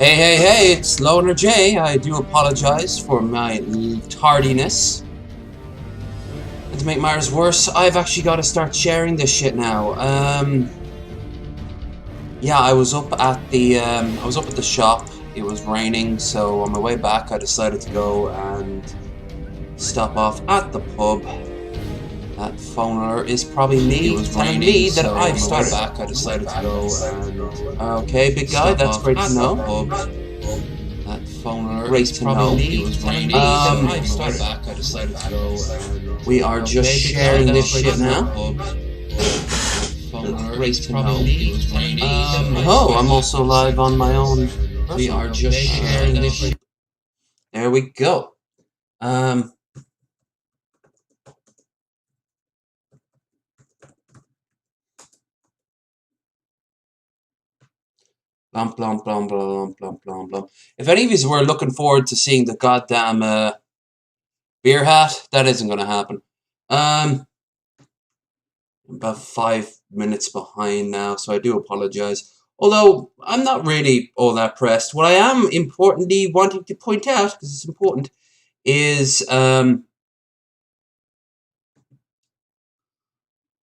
Hey, it's Loner J. I do apologize for my tardiness. And to make matters worse, I've actually got to start sharing this shit now. Yeah, I was up at the shop. It was raining, so on my way back I decided to go and stop off at the pub. That phone alert is probably me telling me that I've started back. I decided to go and okay, big guy, that's great to know. That phone alert great to know. I've started back. I decided to go and we are just sharing this shit now. Great to know. Oh, I'm also live on my own. We are just sharing this shit. There we go. Blum, blum, blum, blum, blum, blum, blum. If any of you were looking forward to seeing the goddamn beer hat, that isn't going to happen. About 5 minutes behind now, so I do apologize. Although, I'm not really all that pressed. What I am importantly wanting to point out, because it's important, is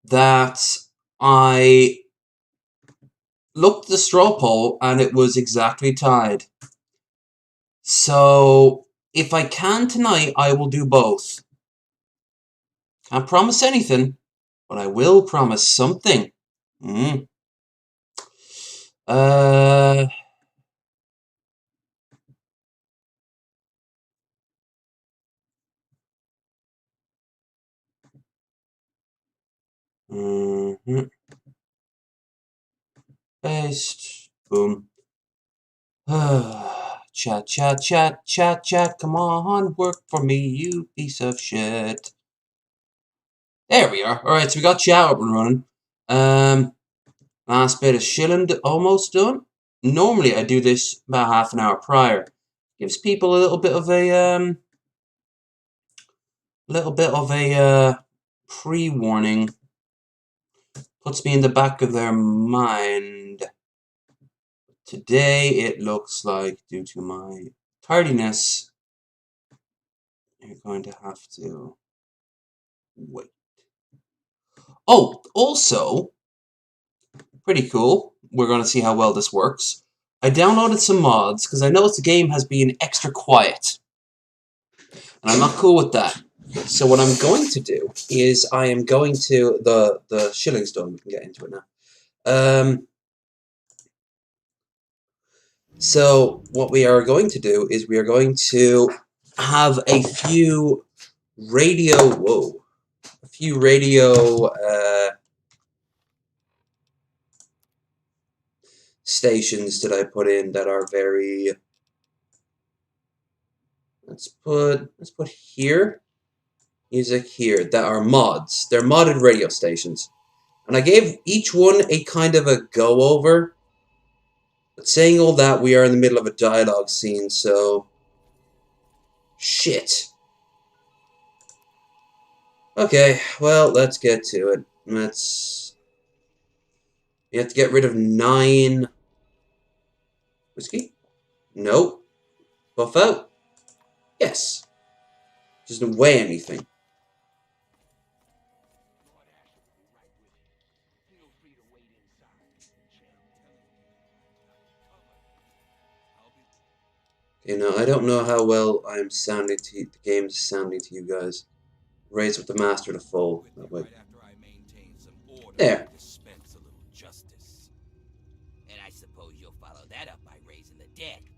that I looked at the straw poll and it was exactly tied. So, if I can tonight, I will do both. Can't promise anything, but I will promise something. Paste. Boom. Chat. Come on, work for me, you piece of shit. There we are. Alright, so we got chat up and running. Last bit of shilling almost done. Normally I do this about half an hour prior. Gives people a little bit of a pre-warning. Puts me in the back of their mind. Today it looks like, due to my tardiness, you're going to have to wait. Oh, also, pretty cool. We're going to see how well this works. I downloaded some mods because I noticed the game has been extra quiet. And I'm not cool with that. So what I'm going to do is I am going to... The shilling's done. We can get into it now. So what we are going to do is we are going to have a few radio stations that I put in that are very... Let's put here, music here, that are mods. They're modded radio stations. And I gave each one a kind of a go-over. But saying all that, we are in the middle of a dialogue scene, so... Shit. Okay, well, let's get to it. You have to get rid of 9... Whiskey? Nope. Buff out? Yes. Doesn't weigh anything. Okay, now I don't know how well I'm sounding to you, the game's sounding to you guys. Raise with the master to full. That way. There.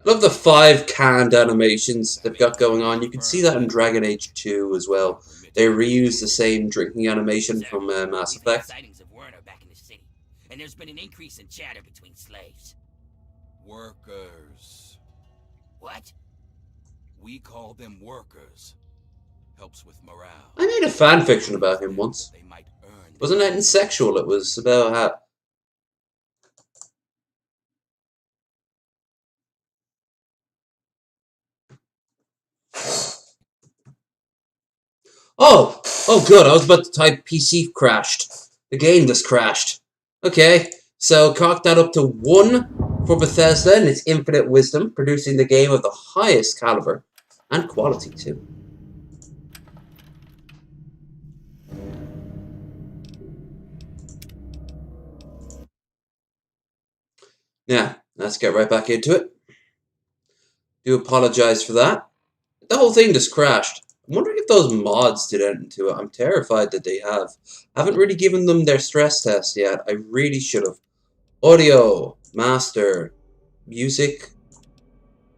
I love the 5 canned animations they've got going on. You can see that in Dragon Age 2 as well. They reuse the same drinking animation from Mass Effect. And there's been an increase in chatter between slaves. Workers. What? We call them workers. Helps with morale. I made a fan fiction about him once. Wasn't anything sexual, it was about how... Oh good, I was about to type PC crashed. The game just crashed. Okay, So cock that up to 1 for Bethesda and its infinite wisdom, producing the game of the highest caliber and quality too. Now, let's get right back into it. Do apologize for that. The whole thing just crashed. I'm wondering if those mods did anything to it. I'm terrified that they have. I haven't really given them their stress test yet. I really should have. Audio, master, music,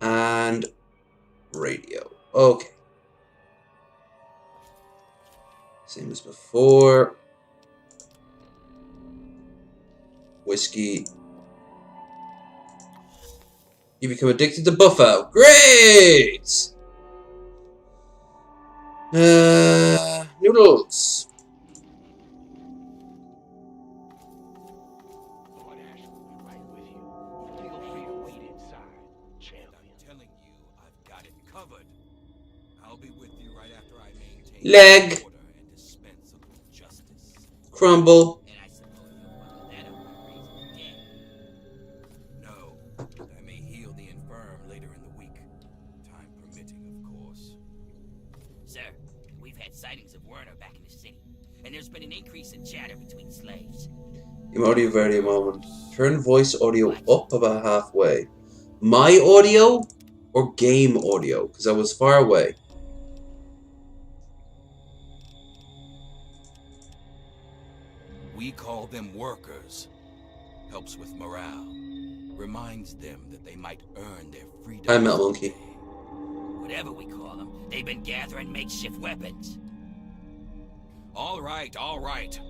and radio. Okay. Same as before. Whiskey. You become addicted to Buffo. Great! Noodles. Leg. Crumble. And I suppose you'll follow that up by raising the dead. No, I may heal the infirm later in the week. Time permitting, of course. Sir, we've had sightings of Werner back in the city, and there's been an increase in chatter between slaves. Audio very moment. Turn voice audio up about halfway. My audio or game audio? Because I was far away. We call them workers. Helps with morale. Reminds them that they might earn their freedom. Hi, Metal Monkey. Whatever we call them, they've been gathering makeshift weapons. All right, all right.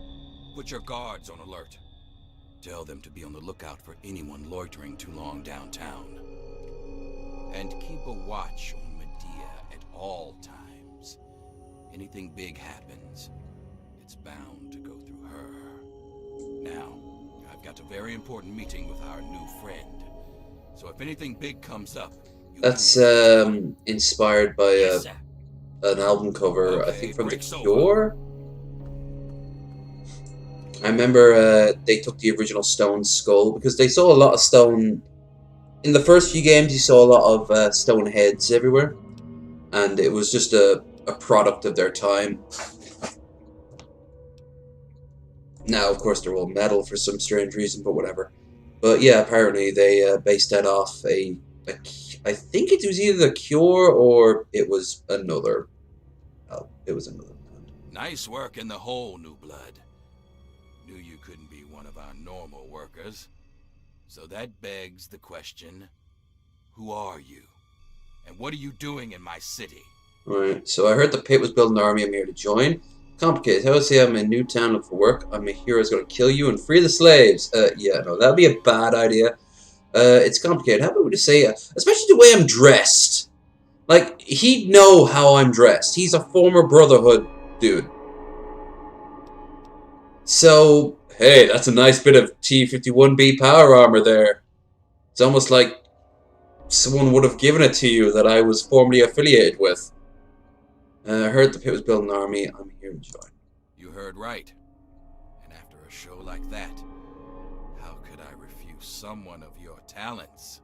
Put your guards on alert. Tell them to be on the lookout for anyone loitering too long downtown. And keep a watch on Medea at all times. Anything big happens, it's bound to go through her. Now, I've got a very important meeting with our new friend. So if anything big comes up... That's inspired by Yes, sir. an album cover, I think from The Cure? I remember they took the original Stone Skull, because they saw a lot of stone... In the first few games, you saw a lot of stone heads everywhere. And it was just a product of their time. Now, of course, they're all metal for some strange reason, but whatever. But yeah, apparently they based that off I think it was either The Cure or it was another. Oh, it was another band. Nice work in the hole, New Blood. Knew you couldn't be one of our normal workers. So that begs the question, who are you? And what are you doing in my city? Right, so I heard the Pit was building an army. I'm here to join. Complicated. How would I say I'm in New Town looking for work? I'm a hero's gonna kill you and free the slaves. Yeah, no, that'd be a bad idea. It's complicated. How about we just say, especially the way I'm dressed. Like, he'd know how I'm dressed. He's a former Brotherhood dude. So, hey, that's a nice bit of T-51B power armor there. It's almost like someone would have given it to you that I was formerly affiliated with. I heard the Pit was building an army. I'm here to join. You heard right. And after a show like that, how could I refuse someone of your talents?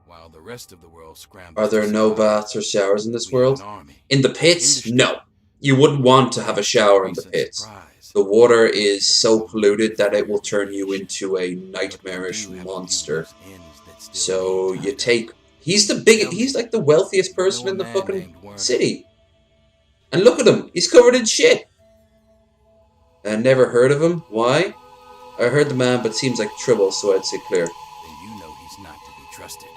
While the rest of the world scrambles. Are there no baths or showers in this world? In the pits? No. You wouldn't want to have a shower in the pits. The water is so polluted that it will turn you into a nightmarish monster. So you take... He's like the wealthiest person in the fucking city. And look at him. He's covered in shit. I never heard of him. Why? I heard the man, but seems like trouble, so I'd say clear. Then you know he's not to be trusted.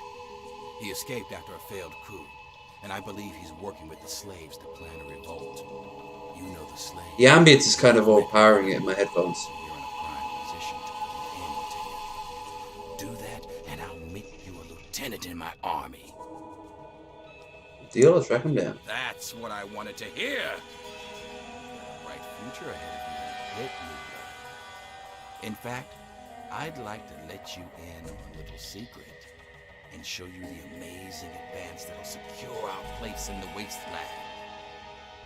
He escaped after a failed coup, and I believe he's working with the slaves to plan a revolt. You know the slaves. The ambience is kind of overpowering it in my headphones. You're in a prime position to put an end to him. Do that, and I'll make you a lieutenant in my army. Deal, let's track him down. That's what I wanted to hear. Bright future ahead of you. Hit me, blood. In fact, I'd like to let you in on a little secret and show you the amazing advance that'll secure our place in the wasteland.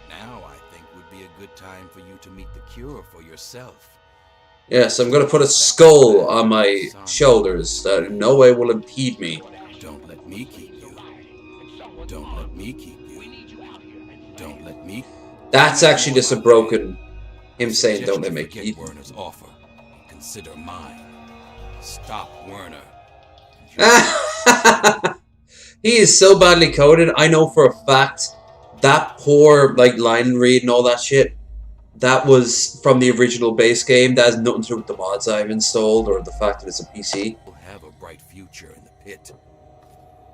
Now I think would be a good time for you to meet the cure for yourself. Yes, I'm gonna put a skull on my shoulders that in no way will impede me. Don't let me keep you. Don't let me keep you. Don't let me. That's actually just a broken him saying, Suggest "Don't let you me forget keep." Werner's offer and consider mine. Stop Werner. He is so badly coded. I know for a fact that poor like line read and all that shit. That was from the original base game. That has nothing to do with the mods I've installed or the fact that it's a PC. You'll have a bright future in the pit.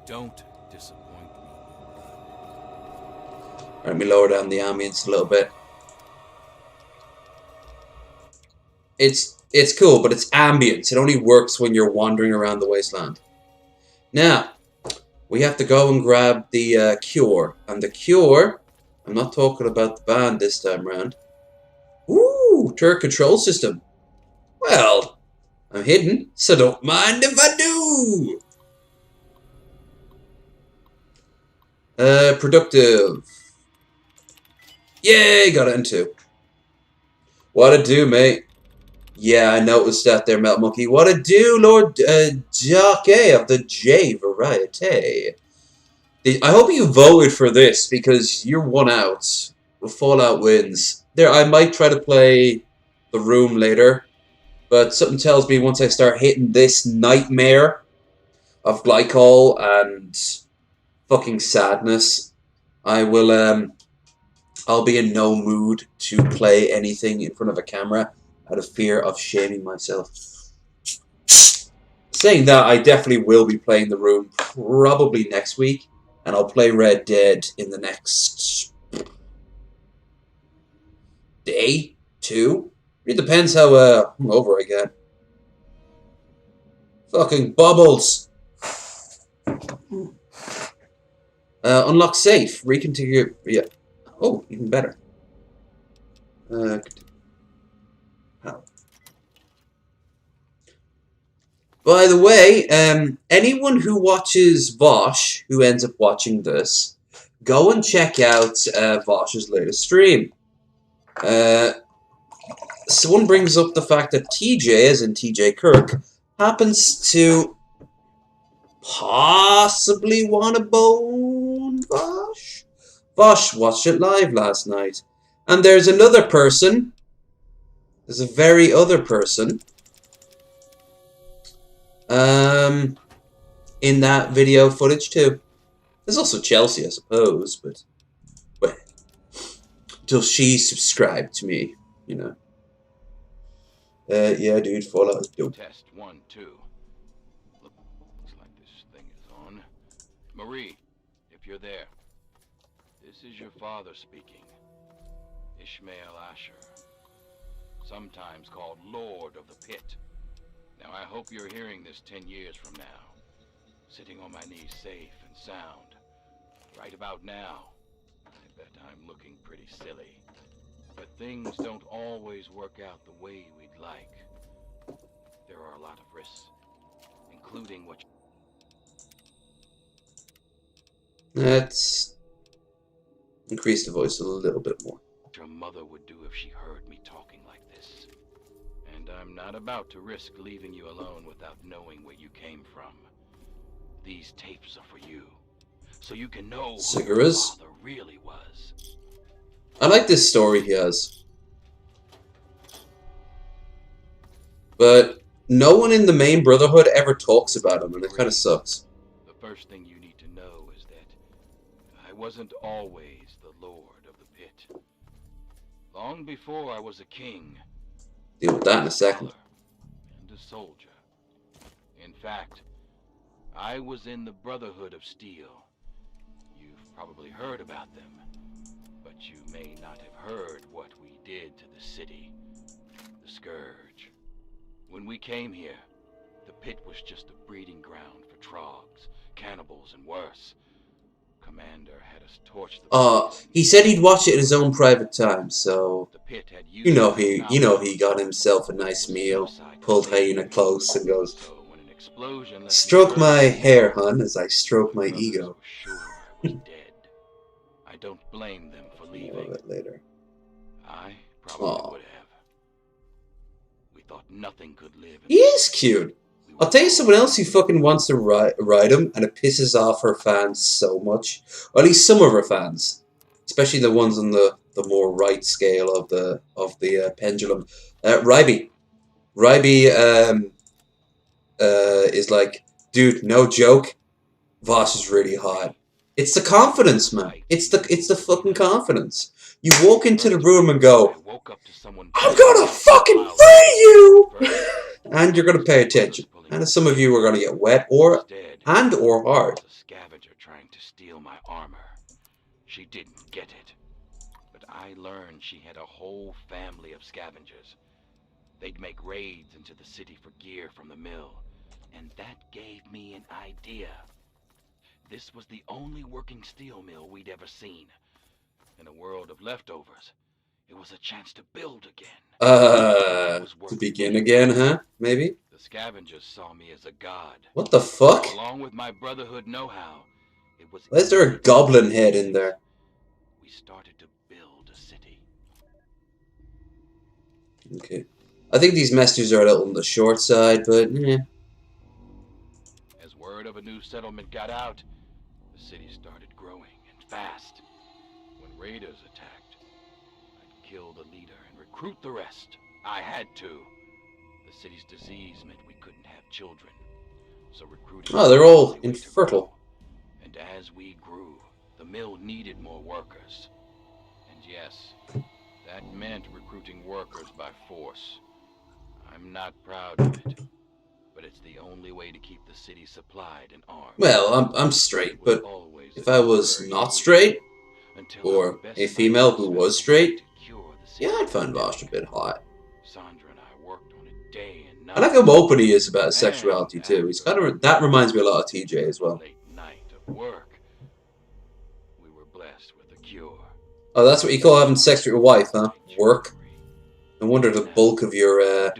Don't disappoint me. Let me lower down the ambience a little bit. It's cool, but it's ambience. It only works when you're wandering around the wasteland. Now, we have to go and grab the cure. And the cure, I'm not talking about the band this time round. Ooh, turret control system. Well, I'm hidden, so don't mind if I do. Productive. Yay, got it in two. What a do, mate. Yeah, I noticed that there, Melt Monkey. What a do, Lord Jacques of the J variety. I hope you voted for this because you're one out. Fallout wins. There, I might try to play the room later, but something tells me once I start hitting this nightmare of glycol and fucking sadness, I will I'll be in no mood to play anything in front of a camera out of fear of shaming myself. Saying that, I definitely will be playing the room probably next week, and I'll play Red Dead in the next day, two. It depends how hungover I get. Fucking bubbles. Unlock safe. Reconfigure. Yeah. Oh, even better. How? By the way, anyone who watches Vosh, who ends up watching this, go and check out Vosh's latest stream. Someone brings up the fact that TJ, as in TJ Kirk, happens to possibly want to bone Vosh. Vosh watched it live last night. And there's another person. There's a very other person. In that video footage too. There's also Chelsea, I suppose, but well, until she subscribed to me, you know. Yeah, dude, Fallout is dope. Test 1, 2. Looks like this thing is on. Marie, if you're there, this is your father speaking. Ishmael Asher, sometimes called Lord of the Pit. Now I hope you're hearing this 10 years from now. Sitting on my knees safe and sound. Right about now, I bet I'm looking pretty silly. But things don't always work out the way we'd like. There are a lot of risks, including what... Let's increase the voice a little bit more. your mother would do if she heard me talking like this. And I'm not about to risk leaving you alone without knowing where you came from. These tapes are for you, so you can know who your father really was. I like this story he has. But no one in the main Brotherhood ever talks about him, and it kind of sucks. The first thing you need to know is that I wasn't always the Lord of the Pit. Long before I was a king. Deal with that in a second. And a soldier. In fact, I was in the Brotherhood of Steel. You've probably heard about them, but you may not have heard what we did to the city. The Scourge. When we came here, the pit was just a breeding ground for trogs, cannibals, and worse. Commander had us torch the he said he'd watch it in his own private time, so the pit had you know he got himself a nice meal, pulled Hyena close and goes, "Stroke my hair, hun, as I stroke my ego." Dead. I don't blame them for leaving. Later. I probably would have. We thought nothing could live. He is cute. I'll tell you someone else who fucking wants to ride him, and it pisses off her fans so much. Or at least some of her fans, especially the ones on the more right scale of the pendulum. Ryby is like, dude, no joke. Voss is really hot. It's the confidence, man. It's the fucking confidence. You walk into the room and go, I'm gonna fucking free you! And you're gonna pay attention. And some of you are gonna get wet or hard. The scavenger trying to steal my armor. She didn't get it. But I learned she had a whole family of scavengers. They'd make raids into the city for gear from the mill. And that gave me an idea. This was the only working steel mill we'd ever seen. In a world of leftovers, it was a chance to build again. To begin again, huh? Maybe? The scavengers saw me as a god. What the fuck? Along with my brotherhood know-how, it was... Why is there a goblin head in there? We started to build a city. Okay. I think these messages are a little on the short side, but yeah. As word of a new settlement got out, the city started growing and fast. When raiders attacked, I'd kill the leader and recruit the rest. I had to. The city's disease meant we couldn't have children. So recruiting... Oh, they're all infertile. And as we grew, the mill needed more workers. And yes, that meant recruiting workers by force. I'm not proud of it, but it's the only way to keep the city supplied and armed. Well, I'm straight, but if I was not straight, or a female who was straight, yeah, I'd find Vosh a bit hot. Sandra and I worked on it day and night. I like how open he is about his sexuality too. He's kind of that reminds me a lot of TJ as well. Late night of work, we were blessed with a cure. Oh, that's what you call having sex with your wife, huh? Work. No wonder the bulk of your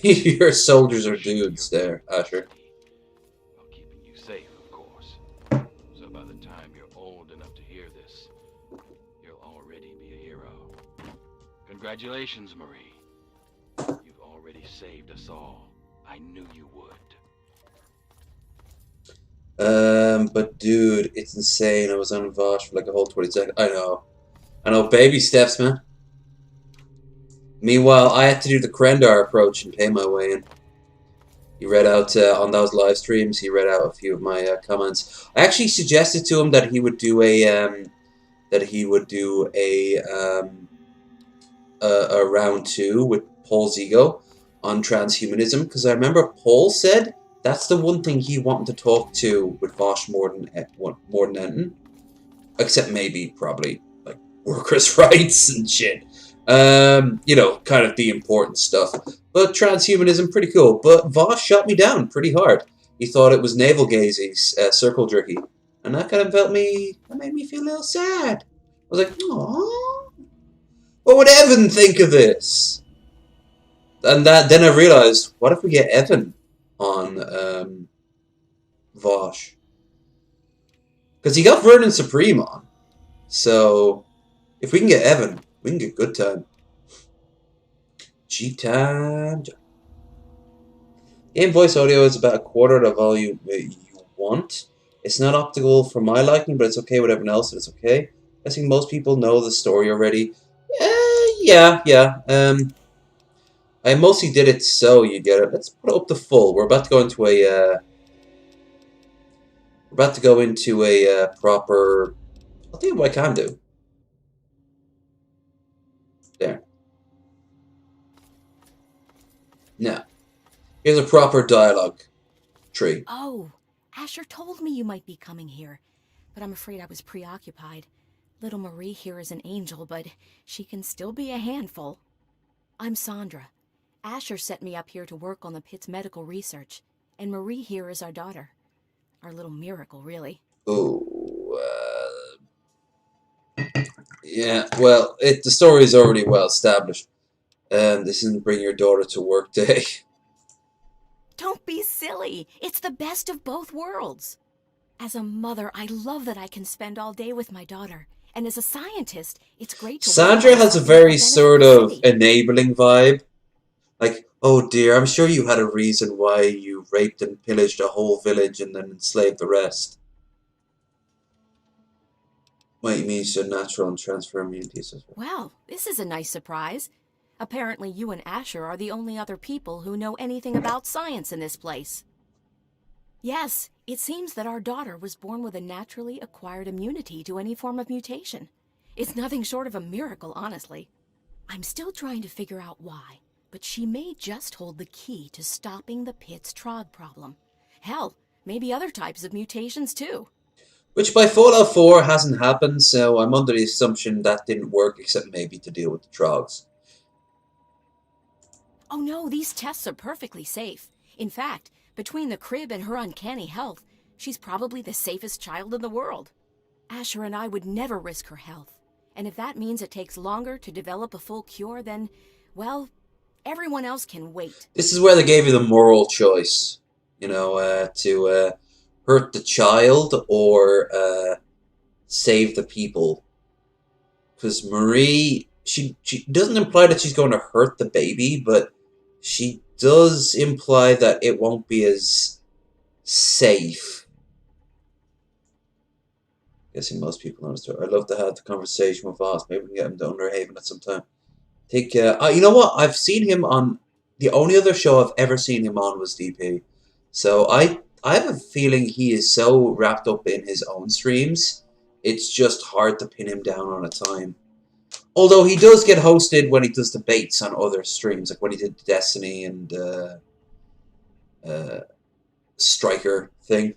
your soldiers are dudes there, Asher. While keeping you safe, of course. So by the time you're old enough to hear this, you'll already be a hero. Congratulations, Marie. You've already saved us all. I knew you would. But dude, it's insane. I was on Vosh for like a whole 20 seconds. I know, baby steps, man. Meanwhile, I had to do the Krendar approach and pay my way in. He read out, on those live streams, he read out a few of my comments. I actually suggested to him that he would do a round 2 with Paul Zigo on transhumanism, because I remember Paul said that's the one thing he wanted to talk to with Vosh more than anything. Except maybe, probably, like, workers' rights and shit. You know, kind of the important stuff. But transhumanism, pretty cool. But Voss shot me down pretty hard. He thought it was navel-gazing, circle jerky. And that kind of that made me feel a little sad. I was like, aww. What would Evan think of this? And then I realized, what if we get Evan on, Vosh? Because he got Vernon Supreme on. So, if we can get Evan, we can get good time. Cheap time. Game voice audio is about a quarter of the volume you want. It's not optimal for my liking, but it's okay with everyone else, and it's okay. I think most people know the story already. Yeah. I mostly did it so you get it. Let's put it up to full. We're about to go into a proper... I'll tell you what I can do. There. Now, here's a proper dialogue tree. Oh, Asher told me you might be coming here, but I'm afraid I was preoccupied. Little Marie here is an angel, but she can still be a handful. I'm Sandra. Asher set me up here to work on the pit's medical research, and Marie here is our daughter. Our little miracle, really. Oh, yeah, well, the story is already well established. This isn't Bring Your Daughter to Work Day. Don't be silly. It's the best of both worlds. As a mother, I love that I can spend all day with my daughter. And as a scientist, it's great to... Sandra has a very sort of enabling vibe. Like, oh dear, I'm sure you had a reason why you raped and pillaged a whole village and then enslaved the rest. Might mean to natural and transfer immunities as well. Well, this is a nice surprise. Apparently you and Asher are the only other people who know anything about science in this place. Yes, it seems that our daughter was born with a naturally acquired immunity to any form of mutation. It's nothing short of a miracle, honestly. I'm still trying to figure out why, but she may just hold the key to stopping the pit's Trog problem. Hell, maybe other types of mutations too. Which by Fallout 4 hasn't happened, so I'm under the assumption that didn't work except maybe to deal with the Trogs. Oh no, these tests are perfectly safe. In fact, between the crib and her uncanny health, she's probably the safest child in the world. Asher and I would never risk her health. And if that means it takes longer to develop a full cure, then, well, everyone else can wait. This is where they gave you the moral choice, you know, to hurt the child or save the people. Because Marie, she doesn't imply that she's going to hurt the baby, but she does imply that it won't be as safe. Guessing most people know the story. I'd love to have the conversation with Voss. Maybe we can get him to Underhaven at some time. Take you know what? I've seen him on the only other show I've ever seen him on was DP. So I have a feeling he is so wrapped up in his own streams, it's just hard to pin him down on a time. Although he does get hosted when he does debates on other streams, like when he did the Destiny and Striker thing.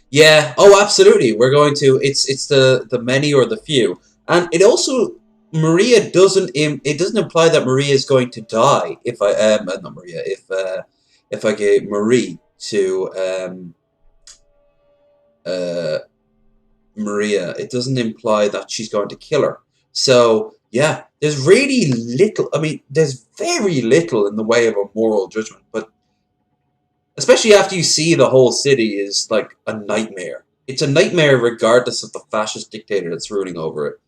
Yeah, oh absolutely. We're going to it's the many or the few. And it also Maria doesn't imply that Maria is going to die if I not Maria, if I gave Marie to Maria, it doesn't imply that she's going to kill her. So, yeah, there's really little, I mean, there's very little in the way of a moral judgment, but especially after you see the whole city is like a nightmare. It's a nightmare regardless of the fascist dictator that's ruling over it.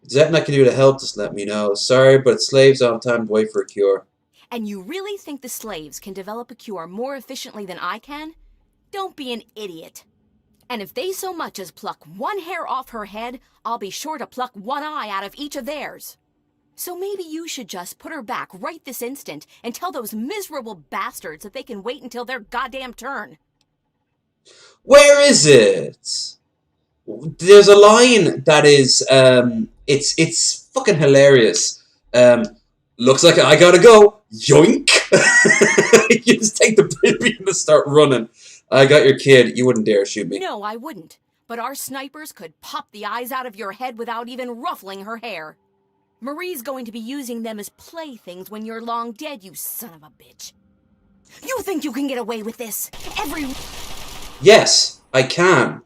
Is there anything I can do to help? Just let me know. Sorry, but slaves don't have time to wait for a cure. And you really think the slaves can develop a cure more efficiently than I can? Don't be an idiot. And if they so much as pluck one hair off her head, I'll be sure to pluck one eye out of each of theirs. So maybe you should just put her back right this instant and tell those miserable bastards that they can wait until their goddamn turn. Where is it? There's a line that is, it's fucking hilarious. Looks like I gotta go. Yoink! You just take the baby and start running. I got your kid. You wouldn't dare shoot me. No, I wouldn't. But our snipers could pop the eyes out of your head without even ruffling her hair. Marie's going to be using them as playthings when you're long dead, you son of a bitch. You think you can get away with this? Yes, I can.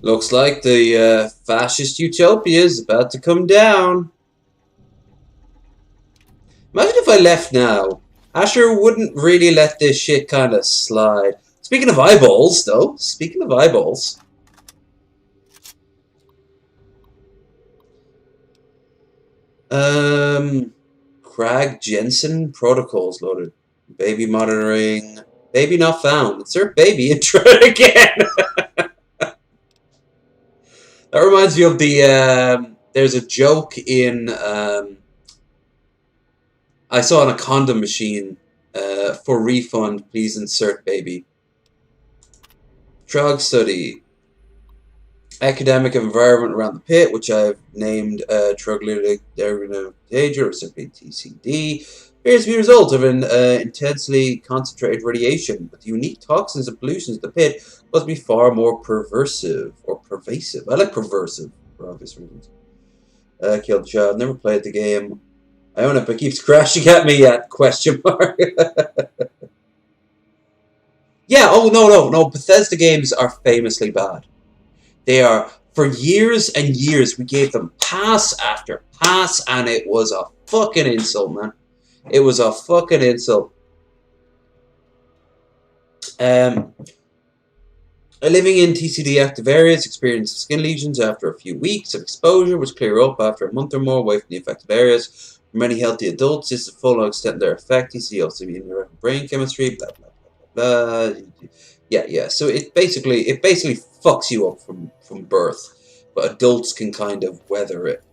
Looks like the fascist utopia is about to come down. Imagine if I left now. Asher wouldn't really let this shit kind of slide. Speaking of eyeballs, though. Speaking of eyeballs. Craig Jensen protocols loaded. Baby monitoring. Baby not found. Insert baby and try it again. That reminds me of the, there's a joke in, I saw on a condom machine, for refund, please insert baby. Trog study. Academic environment around the pit, which I've named Troglytic Danger, or simply TCD, appears to be a result of an intensely concentrated radiation, but the unique toxins and pollutions of the pit must be far more pervasive, or pervasive. I like perversive, for obvious reasons. Killed the child, never played the game. I own it, but it keeps crashing at me at question mark. Yeah, oh no, Bethesda games are famously bad. They are, for years and years, we gave them pass after pass, and it was a fucking insult, man. It was a fucking insult. Living in TCD active areas experience skin lesions after a few weeks of exposure, which clear up after a month or more away from the affected areas. For many healthy adults, this is the full extent of their effect. TCD also in your brain chemistry, blah blah blah blah. Yeah. So it basically fucks you up from birth, but adults can kind of weather it.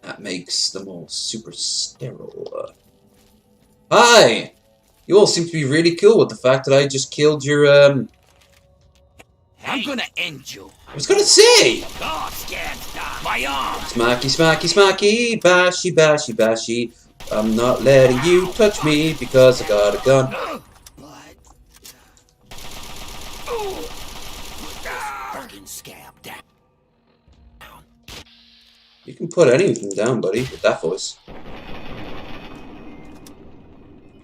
That makes them all super sterile. Hi! You all seem to be really cool with the fact that I just killed your, I'm gonna end you. I was gonna say! Oh, scared stop. My arm. Smacky, smacky, smacky, bashy, bashy, bashy. I'm not letting you touch me because I got a gun. Fucking scab down. You can put anything down, buddy, with that voice.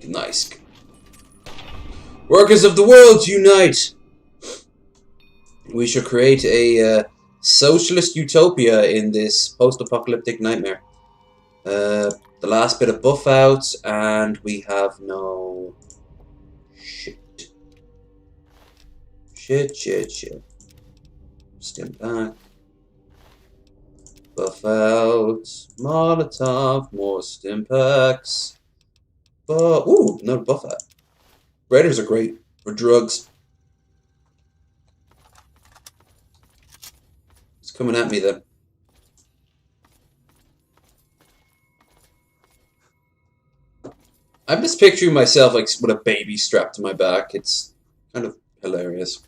Nice. Workers of the world, unite! We shall create a socialist utopia in this post-apocalyptic nightmare. The last bit of buff out, and we have no... Shit. Shit. Stim back. Buff out. Molotov. More stim packs. Ooh, another buff out. Raiders are great for drugs. It's coming at me then. I'm just picturing myself like with a baby strapped to my back. It's kind of hilarious.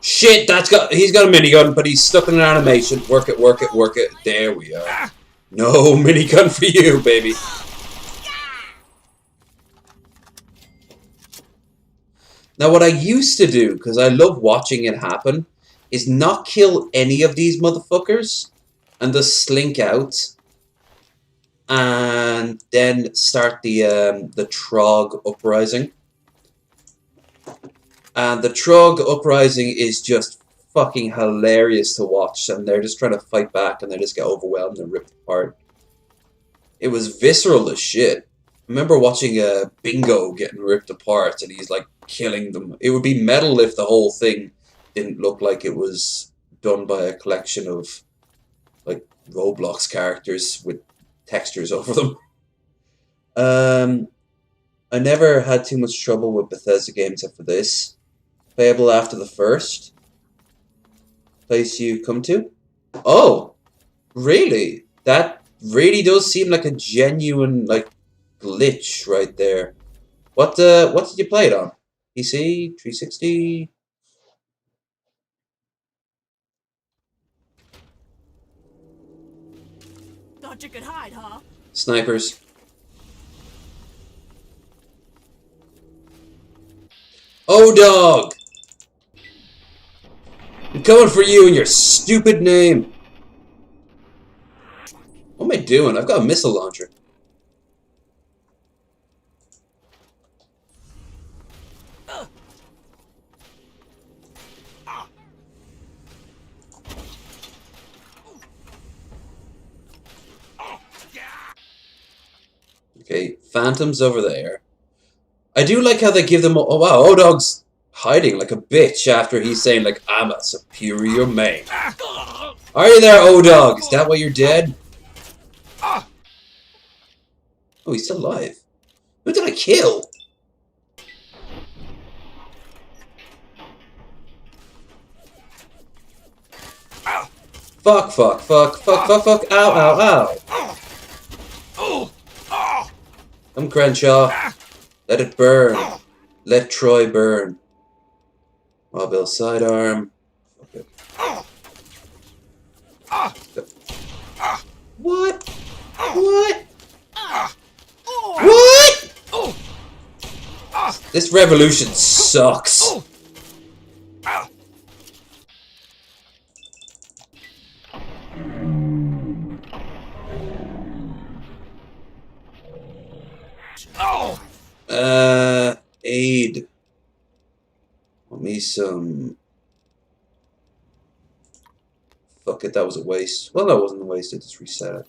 Shit, he's got a minigun, but he's stuck in an animation. Work it. There we are. No minigun for you, baby. Now, what I used to do, because I love watching it happen, is not kill any of these motherfuckers and just slink out and then start the Trog Uprising. And the Trog Uprising is just fucking hilarious to watch, and they're just trying to fight back and they just get overwhelmed and ripped apart. It was visceral as shit. I remember watching Bingo getting ripped apart and he's like killing them. It would be metal if the whole thing didn't look like it was done by a collection of like Roblox characters with textures over them. I never had too much trouble with Bethesda games except for this. Playable after the first place you come to. Oh, really? That really does seem like a genuine like glitch right there. What did you play it on? PC, 360? Thought you could hide, huh? Snipers. Oh, dog! I'm coming for you and your stupid name. What am I doing? I've got a missile launcher. Okay, Phantom's over there. I do like how they give them... Oh, wow, O-Dog's hiding like a bitch after he's saying, like, I'm a superior man. Are you there, O-Dog? Is that why you're dead? Oh, he's still alive. Who did I kill? Fuck. Ow. Come, Crenshaw. Let it burn. Let Troy burn. Mobile sidearm. Okay. What? This revolution sucks. Aid. Want me some Fuck it, that was a waste. Well, that wasn't a waste, it just reset it.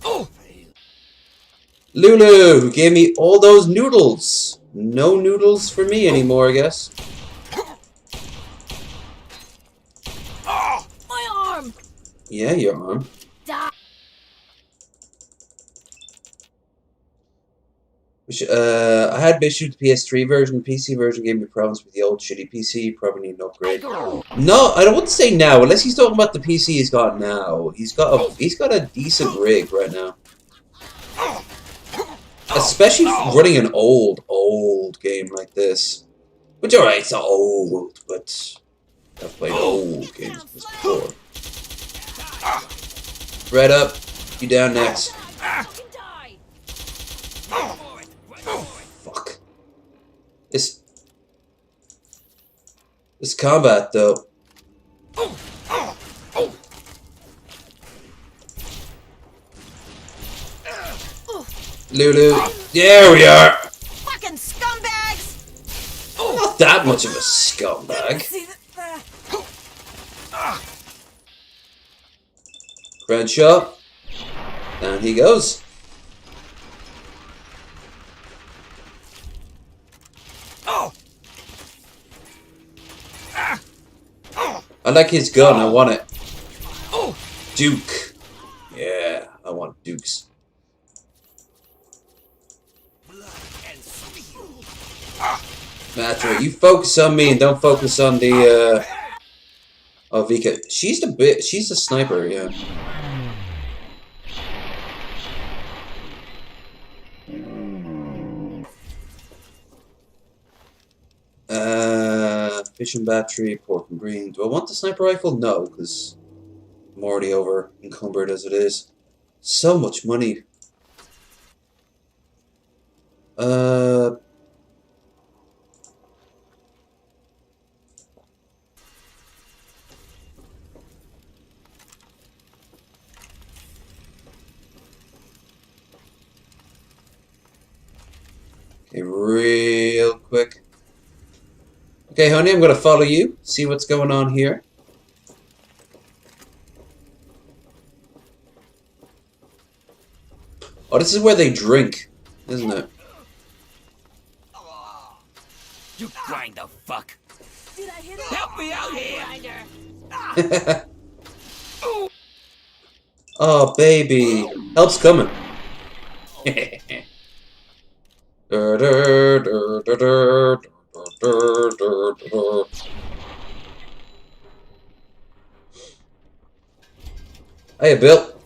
Oh! Lulu, who gave me all those noodles. No noodles for me anymore, I guess. My arm! Yeah, your arm. Die. I had issues with the PS3 version. The PC version gave me problems with the old shitty PC. Probably need an upgrade. No, I don't want to say now. Unless he's talking about the PC he's got now. He's got a decent rig right now. Especially running an old game like this. Which, alright, it's not old, but I've played old games before. Red up. You down next. Fuck. This combat, though. Lulu. There we are! Fucking scumbags! Not that much of a scumbag. See Crenshaw. Down he goes. I like his gun, I want it. Duke. Yeah, I want Dukes. That's right, you focus on me and don't focus on the, oh, Vika. She's the sniper, yeah. Fission battery, pork and green. Do I want the sniper rifle? No, because I'm already over encumbered as it is. So much money. Okay, real quick. Okay, honey, I'm gonna follow you. See what's going on here. Oh, this is where they drink, isn't it? You grind the fuck. Did I hit it? Help me out here! Oh, baby. Help's coming. Hey, Bill.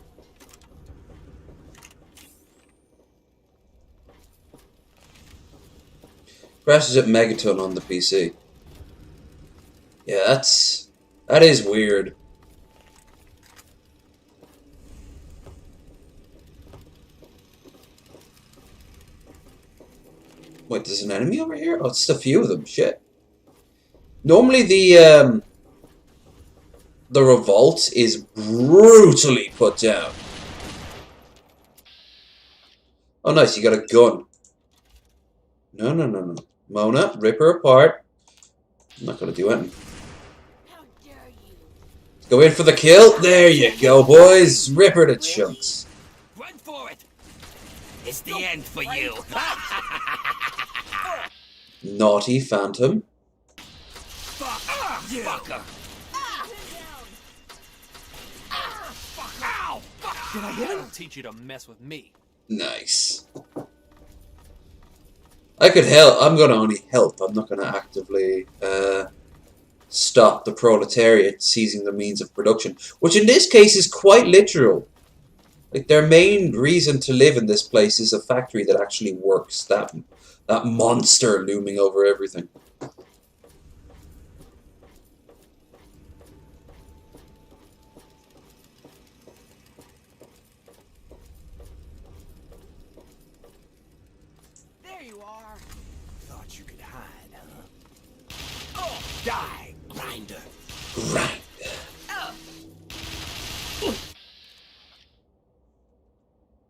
Crashes at Megaton on the PC. Yeah, that is weird. Wait, there's an enemy over here? Oh, it's just a few of them. Shit. Normally the revolt is brutally put down. Oh, nice. You got a gun. No. Mona, rip her apart. I'm not gonna do anything. How dare you? Go in for the kill. There you go, boys. Rip her to chunks. Run for it! It's the end for you! Naughty Phantom. Fucker! Ow! Did I hit him? Teach you to mess with me. Nice. I could help. I'm gonna only help. I'm not gonna actively stop the proletariat seizing the means of production, which in this case is quite literal. Like, their main reason to live in this place is a factory that actually works. That monster looming over everything. There you are. Thought you could hide, huh? Oh, die, grinder. Right.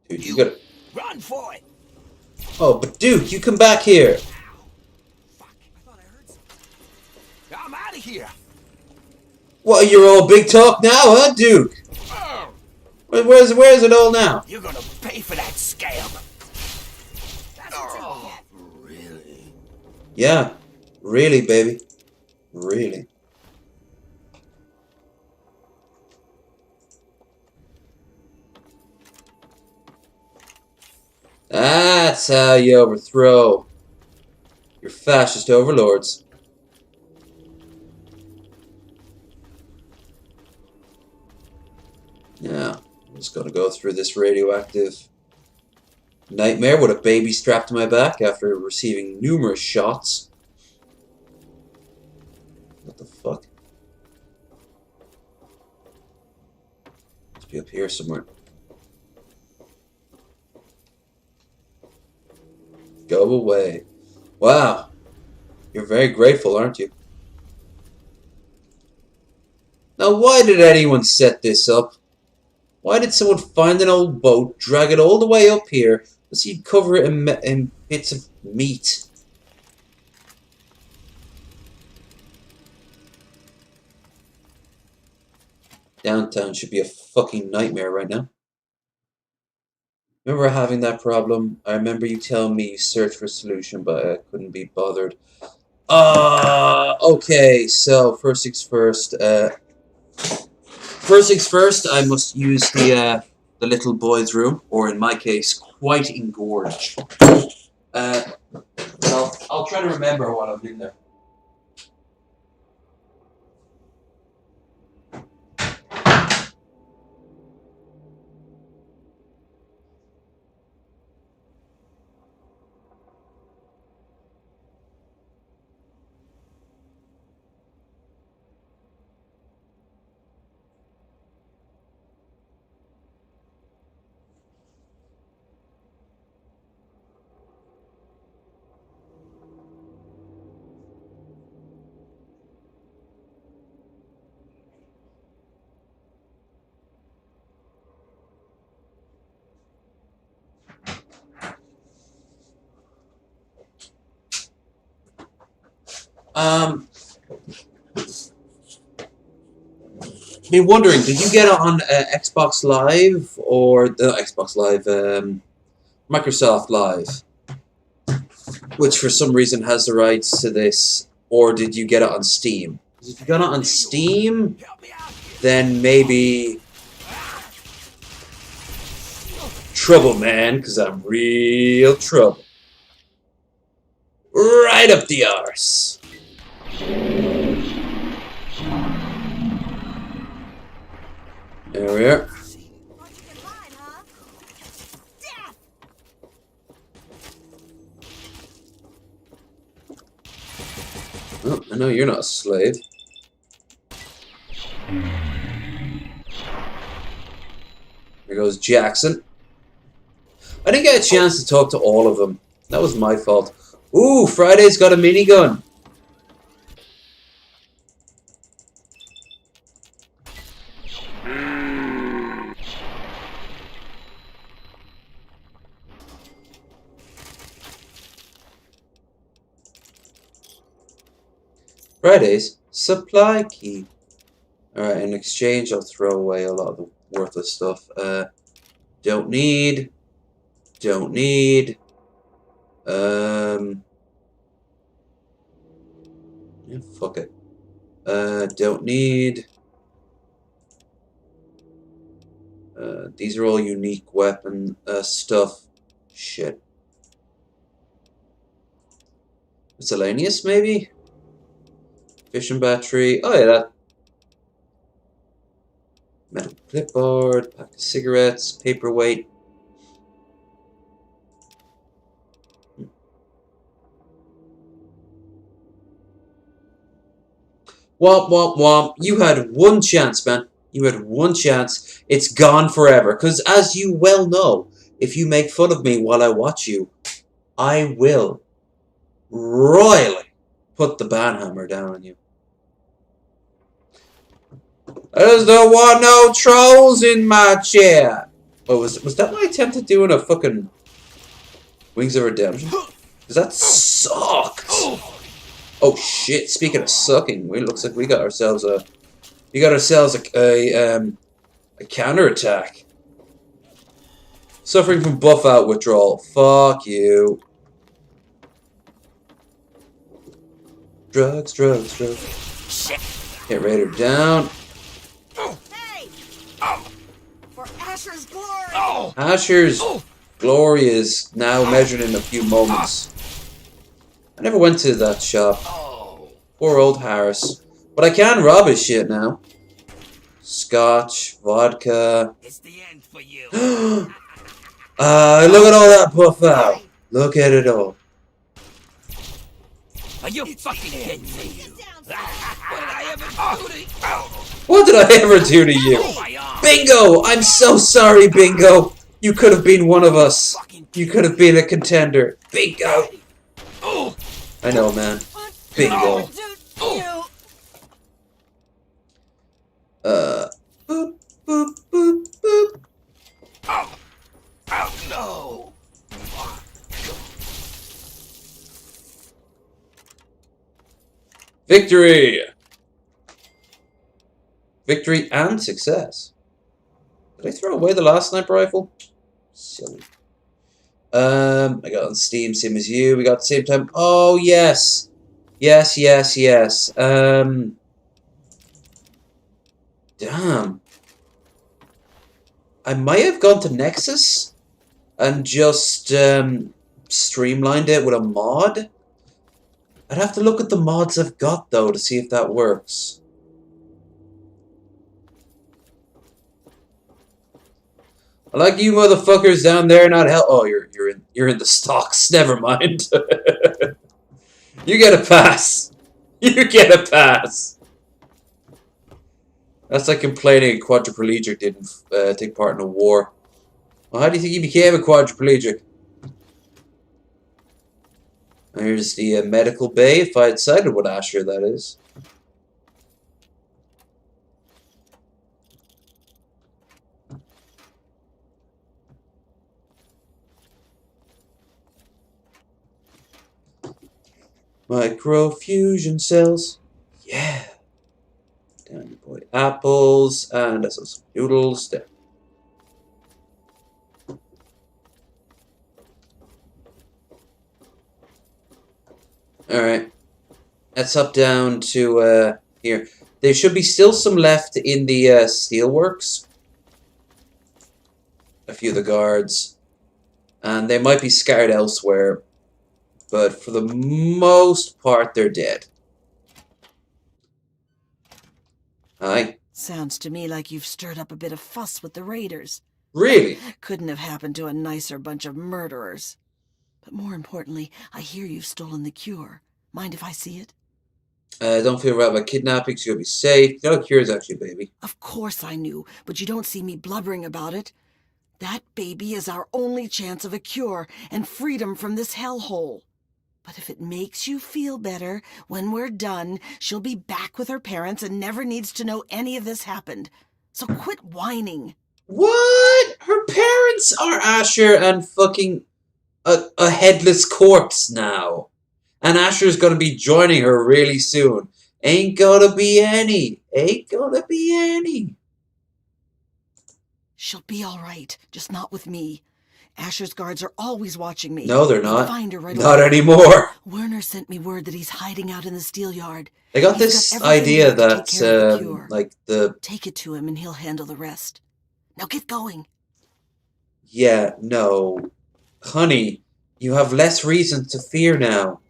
Dude, you gotta... Run for it. Oh, but Duke, you come back here. Fuck, I thought I heard something. I'm out of here. What, you're all big talk now, huh, Duke? Where's it all now? You're gonna pay for that scam. Really? Yeah, really, baby. Really. That's how you overthrow your fascist overlords. Yeah, I'm just gonna go through this radioactive nightmare with a baby strapped to my back after receiving numerous shots. What the fuck? Must be up here somewhere. Go away. Wow. You're very grateful, aren't you? Now, why did anyone set this up? Why did someone find an old boat, drag it all the way up here, so you'd cover it in bits of meat? Downtown should be a fucking nightmare right now. Remember having that problem? I remember you telling me you searched for a solution, but I couldn't be bothered. Okay, so first things first. First things first, I must use the little boy's room, or in my case, quite engorged. I'll try to remember what I'm in there. Been wondering, did you get it on Xbox Live or the Xbox Live, Microsoft Live, which for some reason has the rights to this, or did you get it on Steam? If you got it on Steam, then maybe trouble, man, because I'm real trouble. Right up the arse. There we are. Oh, I know you're not a slave. There goes Jackson. I didn't get a chance to talk to all of them. That was my fault. Ooh, Friday's got a minigun. Friday's supply key. Alright, in exchange I'll throw away a lot of the worthless stuff. Don't need. Don't need. Yeah, fuck it. Don't need. These are all unique weapon stuff. Shit. Miscellaneous, maybe? Fishing battery. Oh, yeah, that. Metal clipboard, pack of cigarettes, paperweight. Womp, womp, womp. You had one chance, man. You had one chance. It's gone forever. Because as you well know, if you make fun of me while I watch you, I will royally put the banhammer down on you. I just don't want no trolls in my chair. Oh, was that my attempt at doing a fucking Wings of Redemption? Because that sucked. Oh shit, speaking of sucking, it looks like we got ourselves a We got ourselves a counterattack. Suffering from buff out withdrawal. Fuck you. Drugs, drugs, drugs. Hit Raider down. Hey! For Asher's glory! Asher's glory is now measured in a few moments. I never went to that shop. Poor old Harris. But I can rob his shit now. Scotch, vodka. It's the end for you. Look at all that buff out. Look at it all. Are you fucking kidding me? What did I ever do to you? Bingo! I'm so sorry, Bingo. You could have been one of us. You could have been a contender. Bingo. I know, man. Bingo. Boop, boop, boop, boop. No. Victory! Victory and success. Did I throw away the last sniper rifle? Silly. I got on Steam, same as you. We got the same time. Oh, yes. Yes, yes, yes. Damn. I might have gone to Nexus and just streamlined it with a mod. I'd have to look at the mods I've got, though, to see if that works. I like you motherfuckers down there not help. Oh, you're in the stocks. Never mind. You get a pass. You get a pass. That's like complaining a quadriplegic didn't take part in a war. Well, how do you think he became a quadriplegic? There's the medical bay, if I had cited what Asher that is. Microfusion cells. Yeah. Down you boy. Apples and some noodles there. Alright. Let's up down to here. There should be still some left in the steelworks. A few of the guards. And they might be scattered elsewhere. But for the most part, they're dead. Hi. Sounds to me like you've stirred up a bit of fuss with the raiders. Really? Couldn't have happened to a nicer bunch of murderers. But more importantly, I hear you've stolen the cure. Mind if I see it? Don't feel right about kidnapping, so you'll be safe. No cures, actually, baby. Of course I knew, but you don't see me blubbering about it. That baby is our only chance of a cure and freedom from this hellhole. But if it makes you feel better, when we're done, she'll be back with her parents and never needs to know any of this happened. So quit whining. What? Her parents are Asher and fucking a headless corpse now. And Asher's gonna be joining her really soon. Ain't gonna be any. Ain't gonna be any. She'll be all right, just not with me. Asher's guards are always watching me. No, they're They'll not. find her right Not away. anymore. Werner sent me word that he's hiding out in the steel yard. I got He's this got everything idea left to take that, care of the cure. like, the... Take it to him and he'll handle the rest. Now get going. Yeah, no. Honey, you have less reason to fear now.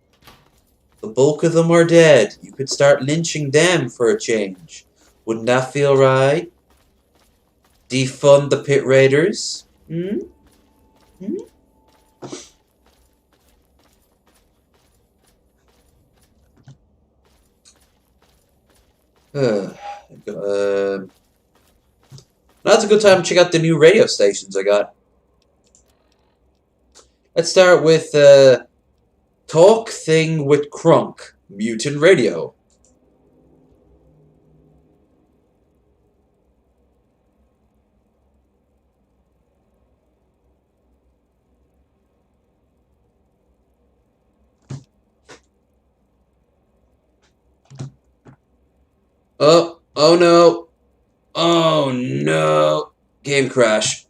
The bulk of them are dead. You could start lynching them for a change. Wouldn't that feel right? Defund the pit raiders? Hmm? Hmm? Now's a good time to check out the new radio stations I got. Let's start with Talk Thing with Crunk, Mutant Radio. Oh no. Game crash.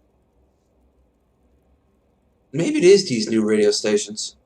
Maybe it is these new radio stations.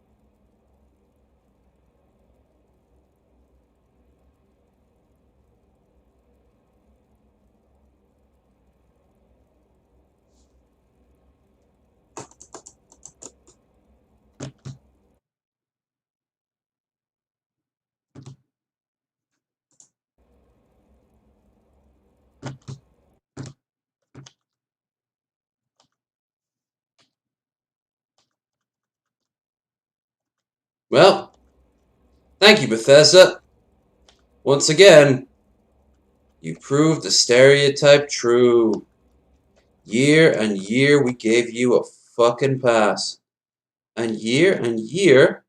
Well, thank you, Bethesda. Once again, you proved the stereotype true. Year and year we gave you a fucking pass. And year...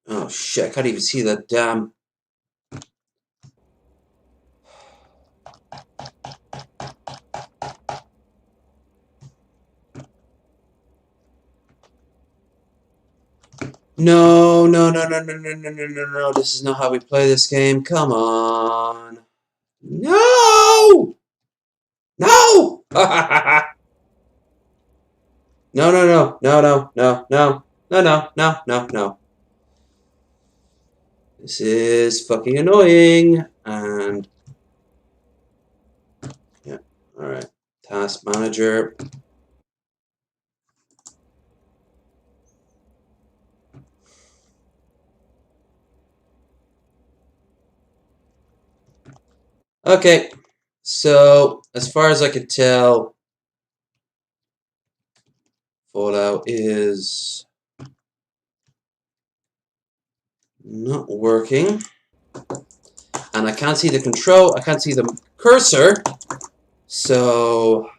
Oh shit, I can't even see that damn... No, no, no, no, no, no, no, no, no, no. This is not how we play this game. Come on. No! No! No, no, no, no, no, no, no, no, no, no, no, no. This is fucking annoying. And... yeah, alright. Task manager. Okay, so as far as I can tell, Fallout is not working. And I can't see the control, I can't see the cursor. So